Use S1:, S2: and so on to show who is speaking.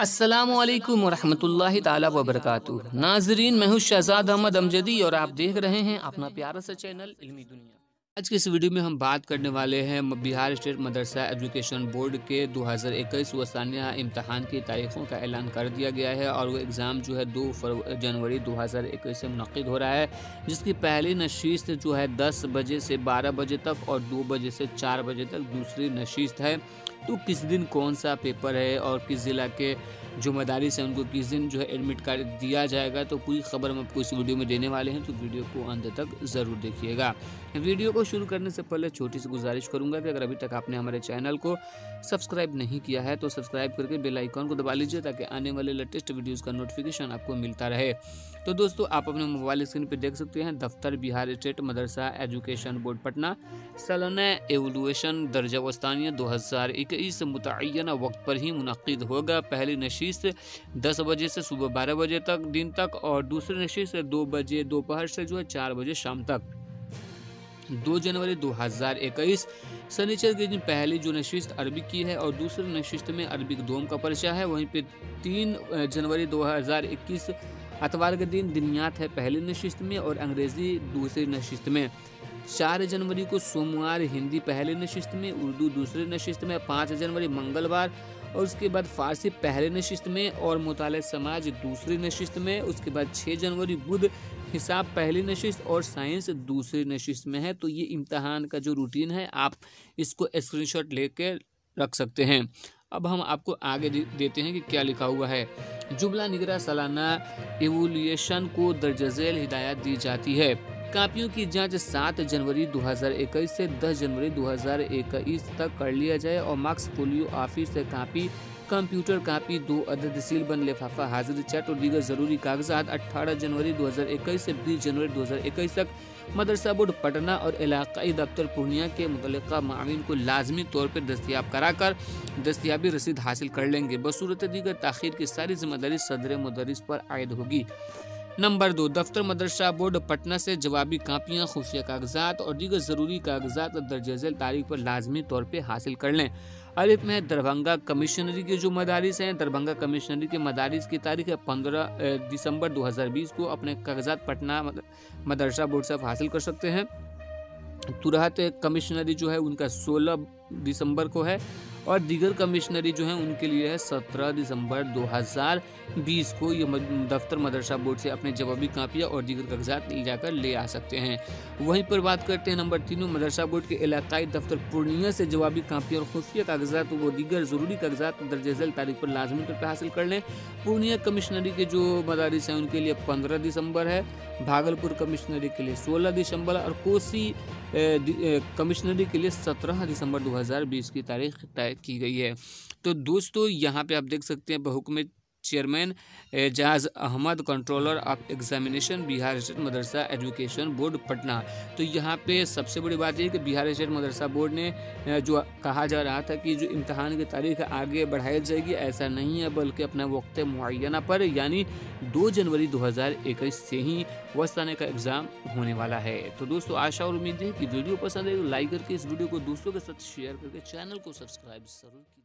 S1: अस्सलामुअलैकुम वरहमतुल्लाहि ताला वबरकातुहू। नाजरीन, मैं हूँ शहजाद अहमद अमजदी और आप देख रहे हैं अपना प्यारा सा चैनल इल्मी दुनिया। आज की इस वीडियो में हम बात करने वाले हैं Bihar state Madrasa education board के 2021 व सानिया इम्तहान की तारीखों का ऐलान कर दिया गया है और वो एग्ज़ाम जो है 2 जनवरी 2021 से मुनक़िद हो रहा है, जिसकी पहली नशीस्त जो है 10 बजे से 12 बजे तक और 2 बजे से 4 बजे तक दूसरी नशीस्त है। तो किस दिन कौन सा पेपर है और किस ज़िला के जो मदारिस हैं उनको किस दिन जो है एडमिट कार्ड दिया जाएगा, तो पूरी खबर हम आपको इस वीडियो में देने वाले हैं, तो वीडियो को अंत तक ज़रूर देखिएगा। वीडियो को शुरू करने से पहले छोटी सी गुजारिश करूंगा कि अगर अभी तक आपने हमारे चैनल को सब्सक्राइब नहीं किया है तो सब्सक्राइब करके बेल आइकन को दबा लीजिए ताकि आने वाले लेटेस्ट वीडियोज़ का नोटिफिकेशन आपको मिलता रहे। तो दोस्तों, आप अपने मोबाइल स्क्रीन पर देख सकते हैं दफ्तर Bihar state Madrasa education board Patna सालाना एवलुएशन दर्जा वस्तानिया 2021 मुतय्यना वक्त पर ही मुनक़िद होगा। पहली नशीस्त 10 बजे से सुबह 12 बजे तक दिन तक और दूसरी नशीस्त 2 बजे दोपहर से जो है 4 बजे शाम तक। 2 जनवरी 2021 शनिचर के दिन पहली जो नशीस्त अरबी की है और दूसरी नशीस्त में अरबिक दोम का परिचय है। वहीं पे 3 जनवरी 2021 अतवार के दिन दिनियात है पहली नशिस्त में और अंग्रेज़ी दूसरी नशिस्त में। 4 जनवरी को सोमवार हिंदी पहली नशिस्त में, उर्दू दूसरी नशिस्त में। 5 जनवरी मंगलवार और उसके बाद फ़ारसी पहले नशिस्त में और मुताले समाज दूसरी नशिस्त में। उसके बाद 6 जनवरी बुध हिसाब पहली नशिस्त और साइंस दूसरी नशिस्त में है। तो ये इम्तहान का जो रूटीन है आप इसको स्क्रीनशॉट लेके रख सकते हैं। अब हम आपको आगे देते हैं कि क्या लिखा हुआ है। जुमला निगरा सालाना एवोल्यूशन को दर्ज झेल हिदायत दी जाती है। कापियों की जांच 7 जनवरी 2021 से 10 जनवरी 2021 तक कर लिया जाए और मार्क्स पोलियो ऑफिस से कापी, कंप्यूटर कापी, 2 अदद सीलबंद लिफाफा, हाजिरी चट और दीगर ज़रूरी कागजात 18 जनवरी 2021 से 20 जनवरी 2021 तक मदरसा बोर्ड पटना और इलाकाई दफ्तर पूर्णिया के मुतल्लिका माविन को लाजमी तौर पर दस्तियाब कराकर दस्तियाबी रसीद हासिल कर लेंगे। बसूरत दीगर ताख़ीर की सारी जिम्मेदारी सदर मुदर्रिस पर आयद होगी। नंबर 2, दफ्तर मदरसा बोर्ड पटना से जवाबी कापियाँ, खुफिया कागजात और दीगर ज़रूरी कागजात दर्ज झेल तारीख पर लाजमी तौर पर हासिल कर लें। अलिफ में दरभंगा कमिश्नरी के जो मदारिस हैं, दरभंगा कमिश्नरी के मदारिस की तारीख है 15 दिसंबर 2020 को अपने कागजात पटना मदरसा बोर्ड से हासिल कर सकते हैं। तुरहत कमिश्नरी जो है उनका 16 दिसंबर को है और दीगर कमिश्नरी जो है उनके लिए है 17 दिसंबर 2020 को। ये दफ्तर मदरसा बोर्ड से अपने जवाबी कापियाँ और दीगर कागजात जाकर ले आ सकते हैं। वहीं पर बात करते हैं नंबर 3, मदरसा बोर्ड के इलाकाई दफ्तर पूर्णिया से जवाबी कापियाँ और खुफिया कागजात वो दीगर ज़रूरी कागजात दर्ज झेल तारीख पर लाजमी तौर पर हासिल कर लें। पूर्णिया कमिश्नरी के जो मदारिस हैं उनके लिए 15 दिसंबर है, भागलपुर कमिश्नरी के लिए 16 दिसंबर और कोसी कमिश्नरी के लिए 17 दिसंबर 2020 की तारीख तय की गई है। तो दोस्तों, यहाँ पे आप देख सकते हैं बहुक्म chairman Ejaz Ahmad, controller of examination Bihar state Madrasa education board Patna. तो यहाँ पे सबसे बड़ी बात यह है कि बिहार स्टेट मदरसा बोर्ड ने जो कहा जा रहा था कि जो इम्तहान की तारीख आगे बढ़ाई जाएगी, ऐसा नहीं है, बल्कि अपना वक्त मुअय्यना पर यानी 2 जनवरी 2021 से ही वस्ताने का एग्ज़ाम होने वाला है। तो दोस्तों, आशा और उम्मीद है कि वीडियो पसंद है तो लाइक करके इस वीडियो को दोस्तों के साथ शेयर करके चैनल को सब्सक्राइब जरूर कीजिए।